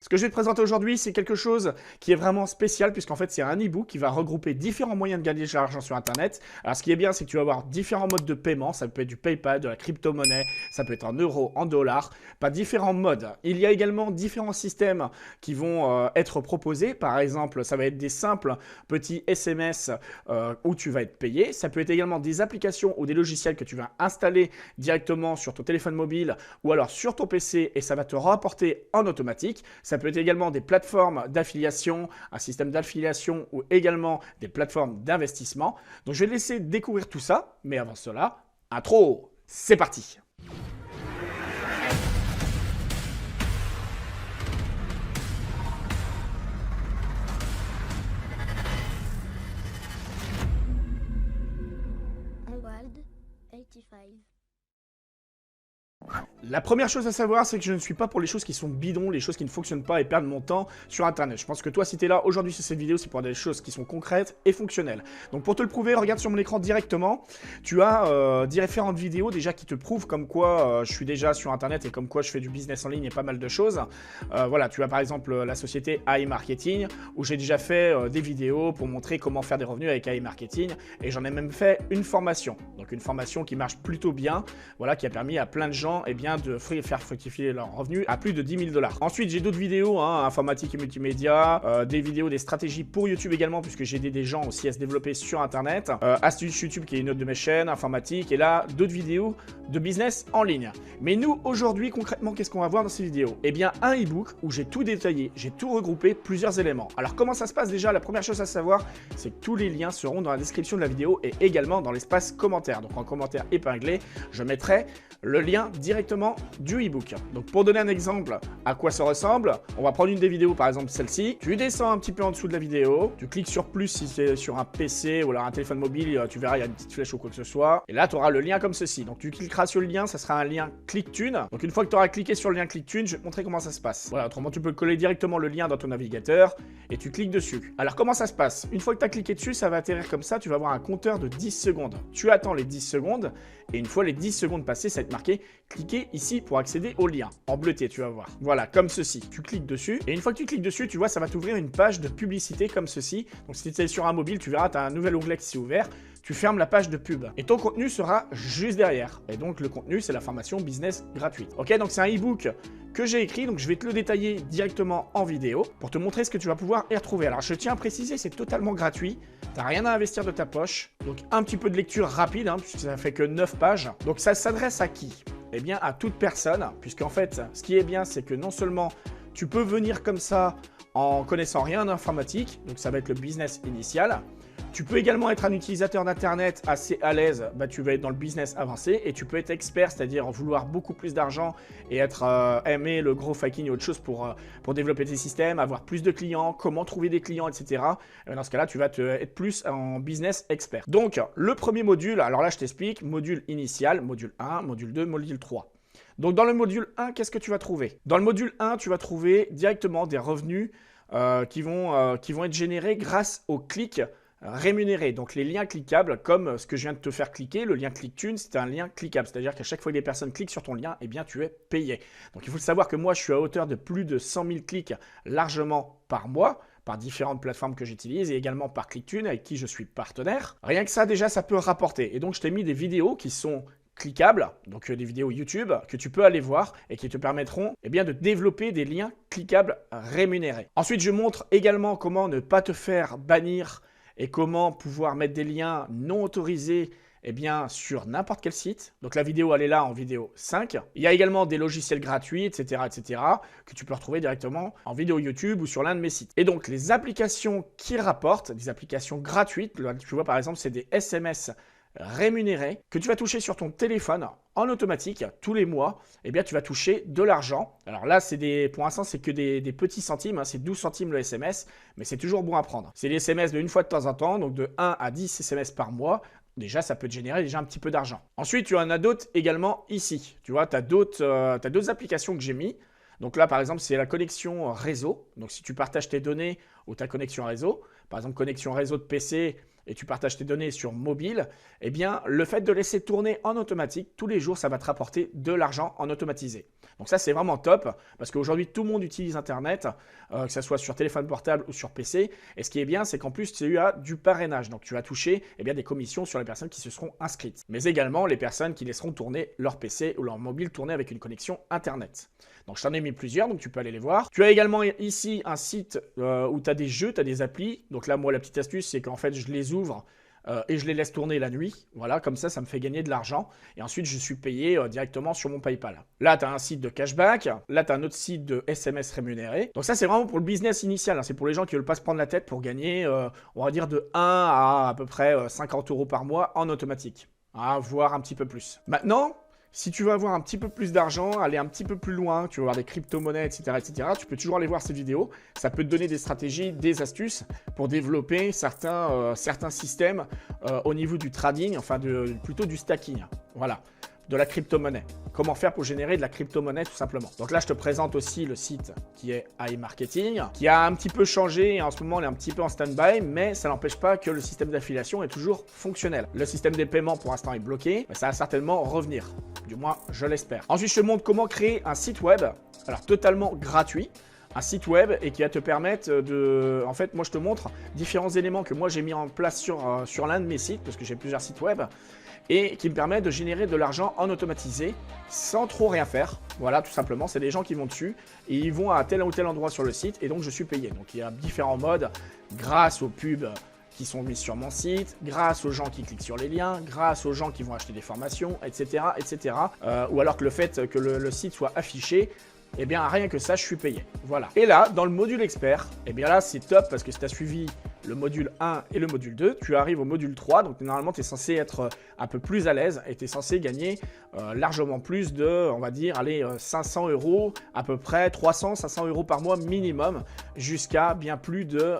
Ce que je vais te présenter aujourd'hui, c'est quelque chose qui est vraiment spécial puisqu'en fait, c'est un e-book qui va regrouper différents moyens de gagner de l'argent sur Internet. Alors, ce qui est bien, c'est que tu vas avoir différents modes de paiement. Ça peut être du PayPal, de la crypto-monnaie, ça peut être en euros, en dollars, pas différents modes. Il y a également différents systèmes qui vont être proposés. Par exemple, ça va être des simples petits SMS où tu vas être payé. Ça peut être également des applications ou des logiciels que tu vas installer directement sur ton téléphone mobile ou alors sur ton PC et ça va te rapporter en automatique. Ça peut être également des plateformes d'affiliation, un système d'affiliation ou également des plateformes d'investissement. Donc je vais te laisser découvrir tout ça, mais avant cela, intro, c'est parti. World 85. La première chose à savoir, c'est que je ne suis pas pour les choses qui sont bidons, les choses qui ne fonctionnent pas et perdre mon temps sur Internet. Je pense que toi, si tu es là aujourd'hui sur cette vidéo, c'est pour des choses qui sont concrètes et fonctionnelles. Donc pour te le prouver, regarde sur mon écran directement. Tu as différentes vidéos déjà qui te prouvent comme quoi je suis déjà sur Internet et comme quoi je fais du business en ligne et pas mal de choses. Voilà, tu as par exemple la société AI Marketing où j'ai déjà fait des vidéos pour montrer comment faire des revenus avec AI Marketing et j'en ai même fait une formation. Donc une formation qui marche plutôt bien, voilà, qui a permis à plein de gens de faire fructifier leurs revenus à plus de 10 000 $. Ensuite, j'ai d'autres vidéos, informatique et multimédia, des vidéos, des stratégies pour YouTube également, puisque j'ai aidé des gens aussi à se développer sur Internet. Astuces YouTube, qui est une autre de mes chaînes, informatique, et là, d'autres vidéos de business en ligne. Mais nous, aujourd'hui, concrètement, qu'est-ce qu'on va voir dans ces vidéos? Eh bien, un e-book où j'ai tout détaillé, j'ai tout regroupé, plusieurs éléments. Alors, comment ça se passe déjà? La première chose à savoir, c'est que tous les liens seront dans la description de la vidéo et également dans l'espace commentaire. Donc, en commentaire épinglé, je mettrai le lien directement du e-book. Donc pour donner un exemple à quoi ça ressemble, on va prendre une des vidéos, par exemple celle-ci. Tu descends un petit peu en dessous de la vidéo, tu cliques sur plus si c'est sur un PC ou alors un téléphone mobile, tu verras il y a une petite flèche ou quoi que ce soit. Et là tu auras le lien comme ceci. Donc tu cliqueras sur le lien, ça sera un lien ClickTune. Donc une fois que tu auras cliqué sur le lien ClickTune, je vais te montrer comment ça se passe. Voilà, autrement tu peux coller directement le lien dans ton navigateur et tu cliques dessus. Alors comment ça se passe? Une fois que tu as cliqué dessus, ça va atterrir comme ça, tu vas avoir un compteur de 10 secondes. Tu attends les 10 secondes et une fois les 10 secondes passées, ça va être marqué cliquez ici pour accéder au lien. En bleuté, tu vas voir. Voilà, comme ceci. Tu cliques dessus et une fois que tu cliques dessus, tu vois, ça va t'ouvrir une page de publicité comme ceci. Donc si tu es sur un mobile, tu verras, tu as un nouvel onglet qui s'est ouvert. Tu fermes la page de pub et ton contenu sera juste derrière. Et donc le contenu, c'est la formation business gratuite. Ok, donc c'est un e-book que j'ai écrit, donc je vais te le détailler directement en vidéo pour te montrer ce que tu vas pouvoir y retrouver. Alors je tiens à préciser, c'est totalement gratuit. T'as rien à investir de ta poche. Donc un petit peu de lecture rapide, puisque ça fait que 9 pages. Donc ça s'adresse à qui? Eh bien, à toute personne, puisqu'en fait, ce qui est bien, c'est que non seulement tu peux venir comme ça en connaissant rien d'informatique, donc ça va être le business initial. Tu peux également être un utilisateur d'Internet assez à l'aise, tu vas être dans le business avancé et tu peux être expert, c'est-à-dire en vouloir beaucoup plus d'argent et être aimer le gros hacking et autre chose pour développer tes systèmes, avoir plus de clients, comment trouver des clients, etc. Et dans ce cas-là, tu vas être plus en business expert. Donc, le premier module, alors là, je t'explique, module initial, module 1, module 2, module 3. Donc, dans le module 1, qu'est-ce que tu vas trouver? Dans le module 1, tu vas trouver directement des revenus qui vont être générés grâce aux clics rémunérés, donc les liens cliquables comme ce que je viens de te faire cliquer, le lien ClickTune, c'est un lien cliquable, c'est-à-dire qu'à chaque fois que des personnes cliquent sur ton lien, eh bien tu es payé. Donc il faut savoir que moi je suis à hauteur de plus de 100 000 clics largement par mois, par différentes plateformes que j'utilise et également par ClickTune avec qui je suis partenaire. Rien que ça déjà ça peut rapporter et donc je t'ai mis des vidéos qui sont cliquables, donc des vidéos YouTube que tu peux aller voir et qui te permettront bien, de développer des liens cliquables rémunérés. Ensuite je montre également comment ne pas te faire bannir et comment pouvoir mettre des liens non autorisés sur n'importe quel site. Donc la vidéo, elle est là en vidéo 5. Il y a également des logiciels gratuits, etc., que tu peux retrouver directement en vidéo YouTube ou sur l'un de mes sites. Et donc les applications qui rapportent, des applications gratuites, là, tu vois par exemple, c'est des SMS rémunérés que tu vas toucher sur ton téléphone en automatique tous les mois, tu vas toucher de l'argent. Alors là, pour l'instant, c'est que des petits centimes, c'est 12 centimes le SMS, mais c'est toujours bon à prendre. C'est des SMS de une fois de temps en temps, donc de 1 à 10 SMS par mois. Déjà, ça peut te générer déjà un petit peu d'argent. Ensuite, tu en as d'autres également ici. Tu vois, tu as d'autres applications que j'ai mis. Donc là, par exemple, c'est la connexion réseau. Donc si tu partages tes données ou ta connexion réseau, par exemple, connexion réseau de PC, et tu partages tes données sur mobile, eh bien, le fait de laisser tourner en automatique, tous les jours, ça va te rapporter de l'argent en automatisé. Donc ça, c'est vraiment top parce qu'aujourd'hui, tout le monde utilise Internet, que ce soit sur téléphone portable ou sur PC. Et ce qui est bien, c'est qu'en plus, tu as du parrainage. Donc, tu vas toucher des commissions sur les personnes qui se seront inscrites. Mais également, les personnes qui laisseront tourner leur PC ou leur mobile tourner avec une connexion Internet. Donc, je t'en ai mis plusieurs, donc tu peux aller les voir. Tu as également ici un site où tu as des jeux, tu as des applis. Donc là, moi, la petite astuce, c'est qu'en fait, je les ouvre et je les laisse tourner la nuit. Voilà, comme ça me fait gagner de l'argent. Et ensuite, je suis payé directement sur mon PayPal. Là, tu as un site de cashback. Là, tu as un autre site de SMS rémunéré. Donc ça, c'est vraiment pour le business initial. Hein. C'est pour les gens qui ne veulent pas se prendre la tête pour gagner, on va dire, de 1 à peu près 50 € par mois en automatique. Hein, voire un petit peu plus. Maintenant, si tu veux avoir un petit peu plus d'argent, aller un petit peu plus loin, tu veux avoir des crypto-monnaies, etc., tu peux toujours aller voir ces vidéos. Ça peut te donner des stratégies, des astuces pour développer certains systèmes au niveau du trading, enfin plutôt du stacking. Voilà, de la crypto-monnaie. Comment faire pour générer de la crypto-monnaie tout simplement. Donc là, je te présente aussi le site qui est iMarketing, qui a un petit peu changé et en ce moment, il est un petit peu en stand-by, mais ça n'empêche pas que le système d'affiliation est toujours fonctionnel. Le système des paiements pour l'instant est bloqué, mais ça va certainement revenir. Du moins, je l'espère. Ensuite, je te montre comment créer un site web, alors totalement gratuit. Un site web et qui va te permettre de... En fait, moi, je te montre différents éléments que moi, j'ai mis en place sur l'un de mes sites, parce que j'ai plusieurs sites web, et qui me permettent de générer de l'argent en automatisé sans trop rien faire. Voilà, tout simplement, c'est des gens qui vont dessus et ils vont à tel ou tel endroit sur le site et donc je suis payé. Donc, il y a différents modes grâce aux pubs qui sont mises sur mon site, grâce aux gens qui cliquent sur les liens, grâce aux gens qui vont acheter des formations, etc. etc. Ou alors que le fait que le site soit affiché, eh bien rien que ça, je suis payé. Voilà. Et là, dans le module expert, eh bien là, c'est top parce que si tu as suivi le module 1 et le module 2, tu arrives au module 3, donc normalement, tu es censé être un peu plus à l'aise et tu es censé gagner largement plus de, on va dire, allez, 500 €, à peu près 300-500 € par mois minimum, jusqu'à bien plus de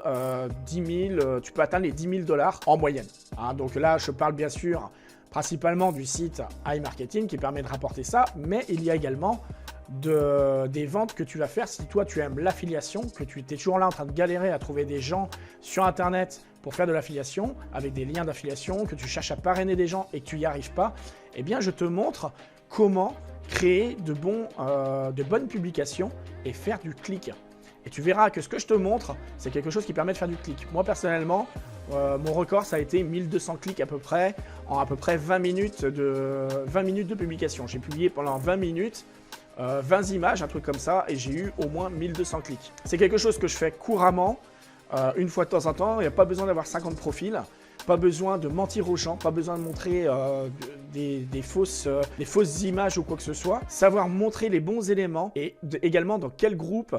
10 000, tu peux atteindre les 10 000 $ en moyenne. Hein, donc là, je parle bien sûr principalement du site iMarketing qui permet de rapporter ça, mais il y a également des ventes que tu vas faire si toi tu aimes l'affiliation, que tu es toujours là en train de galérer à trouver des gens sur internet pour faire de l'affiliation avec des liens d'affiliation, que tu cherches à parrainer des gens et que tu n'y arrives pas, eh bien je te montre comment créer de bonnes publications et faire du clic. Et tu verras que ce que je te montre, c'est quelque chose qui permet de faire du clic. Moi personnellement, mon record ça a été 1200 clics à peu près en à peu près 20 minutes de publication. J'ai publié pendant 20 minutes 20 images, un truc comme ça, et j'ai eu au moins 1200 clics. C'est quelque chose que je fais couramment, une fois de temps en temps. Il n'y a pas besoin d'avoir 50 profils, pas besoin de mentir aux gens, pas besoin de montrer des fausses images ou quoi que ce soit. Savoir montrer les bons éléments et également dans quel groupe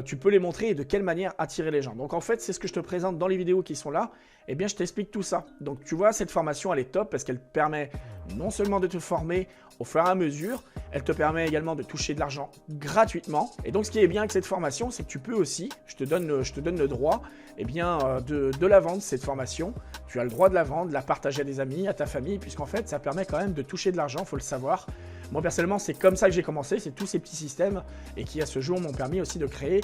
tu peux les montrer et de quelle manière attirer les gens. Donc en fait, c'est ce que je te présente dans les vidéos qui sont là. Eh bien, je t'explique tout ça. Donc tu vois, cette formation, elle est top parce qu'elle te permet non seulement de te former au fur et à mesure, elle te permet également de toucher de l'argent gratuitement. Et donc, ce qui est bien avec cette formation, c'est que tu peux aussi, je te donne le droit eh bien, de la vendre, cette formation. Tu as le droit de la vendre, de la partager à des amis, à ta famille, puisqu'en fait, ça permet quand même de toucher de l'argent, il faut le savoir. Moi, personnellement, c'est comme ça que j'ai commencé, c'est tous ces petits systèmes et qui, à ce jour, m'ont permis aussi de créer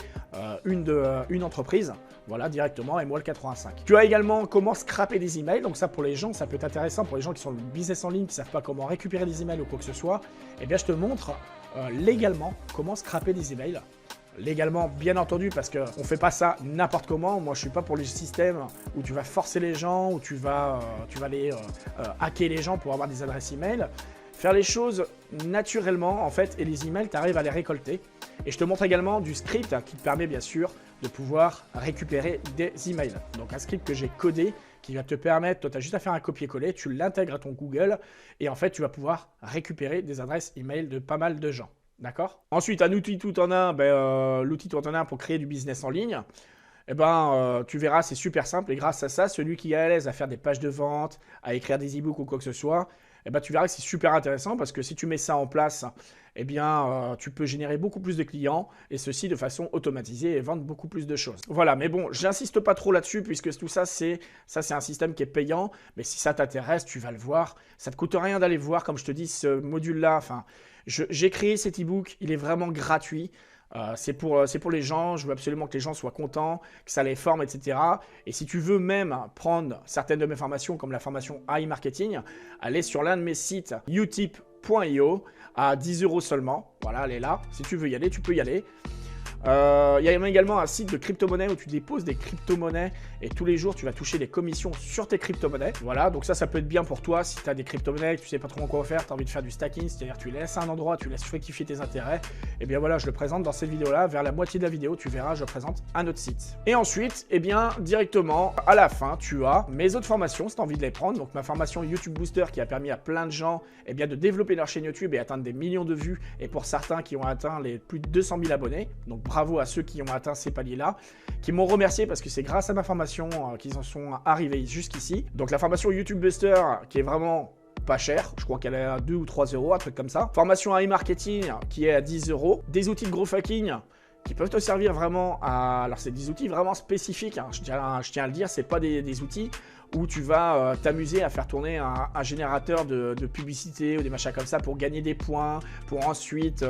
une entreprise, voilà, directement, MWall85. Tu as également comment scraper des emails, donc ça, pour les gens, ça peut être intéressant, pour les gens qui sont dans le business en ligne, qui ne savent pas comment récupérer des emails ou quoi que ce soit, eh bien, je te montre légalement comment scraper des emails. Légalement, bien entendu, parce qu'on ne fait pas ça n'importe comment. Moi, je ne suis pas pour les systèmes où tu vas forcer les gens, où tu vas aller hacker les gens pour avoir des adresses email. Faire les choses naturellement, en fait, et les emails, tu arrives à les récolter. Et je te montre également du script qui te permet, bien sûr, de pouvoir récupérer des emails. Donc, un script que j'ai codé qui va te permettre, toi, tu as juste à faire un copier-coller, tu l'intègres à ton Google et en fait, tu vas pouvoir récupérer des adresses email de pas mal de gens. D'accord? Ensuite, un outil tout en un, l'outil tout en un pour créer du business en ligne. Eh ben, tu verras, c'est super simple et grâce à ça, celui qui est à l'aise à faire des pages de vente, à écrire des e-books ou quoi que ce soit, eh ben, tu verras que c'est super intéressant parce que si tu mets ça en place, eh bien, tu peux générer beaucoup plus de clients et ceci de façon automatisée et vendre beaucoup plus de choses. Voilà, mais bon, j'insiste pas trop là-dessus puisque tout ça, c'est un système qui est payant, mais si ça t'intéresse, tu vas le voir. Ça te coûte rien d'aller voir, comme je te dis, ce module-là. Enfin, j'ai créé cet e-book, il est vraiment gratuit. C'est pour les gens, je veux absolument que les gens soient contents, que ça les forme, etc. Et si tu veux même prendre certaines de mes formations, comme la formation AI Marketing, allez sur l'un de mes sites, utip.io, à 10 € seulement. Voilà, elle est là. Si tu veux y aller, tu peux y aller. Il y a également un site de crypto-monnaie où tu déposes des crypto-monnaies et tous les jours tu vas toucher des commissions sur tes crypto-monnaies. Voilà, donc ça peut être bien pour toi si tu as des crypto-monnaies, que tu sais pas trop quoi faire, tu as envie de faire du stacking, c'est-à-dire tu les laisses à un endroit, tu laisses fructifier tes intérêts. Et bien voilà, je le présente dans cette vidéo-là. Vers la moitié de la vidéo, tu verras, je présente un autre site. Et ensuite, eh bien directement à la fin, tu as mes autres formations si tu as envie de les prendre. Donc ma formation YouTube Booster qui a permis à plein de gens eh bien, de développer leur chaîne YouTube et atteindre des millions de vues. Et pour certains qui ont atteint les plus de 200 000 abonnés. Donc bravo à ceux qui ont atteint ces paliers-là, qui m'ont remercié parce que c'est grâce à ma formation qu'ils en sont arrivés jusqu'ici. Donc la formation YouTube Booster qui est vraiment pas chère, je crois qu'elle est à 2 ou 3 €, un truc comme ça. Formation AI Marketing qui est à 10 €. Des outils de growth hacking qui peuvent te servir vraiment à... Alors c'est des outils vraiment spécifiques, hein. Je tiens à le dire, c'est pas des outils où tu vas t'amuser à faire tourner un générateur de publicité ou des machins comme ça pour gagner des points, pour ensuite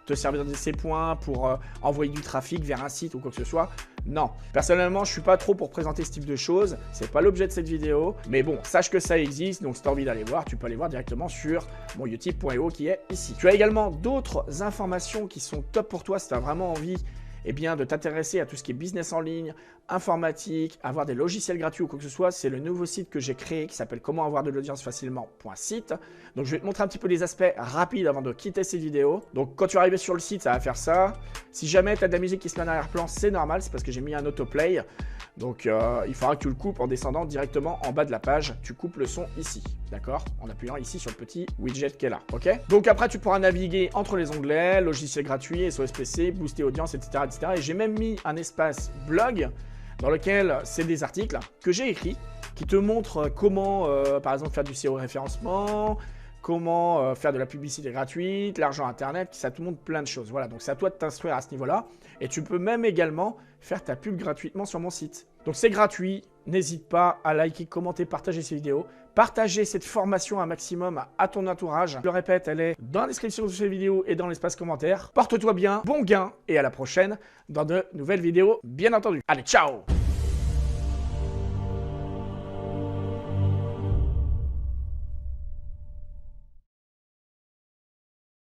te servir de ces points pour envoyer du trafic vers un site ou quoi que ce soit. Non, personnellement, je suis pas trop pour présenter ce type de choses, c'est pas l'objet de cette vidéo, mais bon, sache que ça existe, donc si tu as envie d'aller voir, tu peux aller voir directement sur mon utip.io qui est ici. Tu as également d'autres informations qui sont top pour toi si tu as vraiment envie eh bien, de t'intéresser à tout ce qui est business en ligne, informatique, avoir des logiciels gratuits ou quoi que ce soit. C'est le nouveau site que j'ai créé qui s'appelle comment avoir de l'audience facilement.site. Donc je vais te montrer un petit peu les aspects rapides avant de quitter cette vidéo. Donc quand tu es arrivé sur le site, ça va faire ça. Si jamais tu as de la musique qui se met en arrière-plan, c'est normal, c'est parce que j'ai mis un autoplay. Donc il faudra que tu le coupes en descendant directement en bas de la page. Tu coupes le son ici, d'accord? En appuyant ici sur le petit widget qui est là, ok? Donc après tu pourras naviguer entre les onglets, logiciels gratuits, SOS PC, booster audience, etc. etc. Et j'ai même mis un espace blog dans lequel c'est des articles que j'ai écrits qui te montrent comment, par exemple, faire du SEO référencement, comment faire de la publicité gratuite, l'argent internet, ça te montre plein de choses. Voilà, donc c'est à toi de t'instruire à ce niveau-là. Et tu peux même également faire ta pub gratuitement sur mon site. Donc c'est gratuit, n'hésite pas à liker, commenter, partager ces vidéos. Partagez cette formation un maximum à ton entourage. Je le répète, elle est dans la description de cette vidéo et dans l'espace commentaire. Porte-toi bien, bon gain et à la prochaine dans de nouvelles vidéos, bien entendu. Allez, ciao!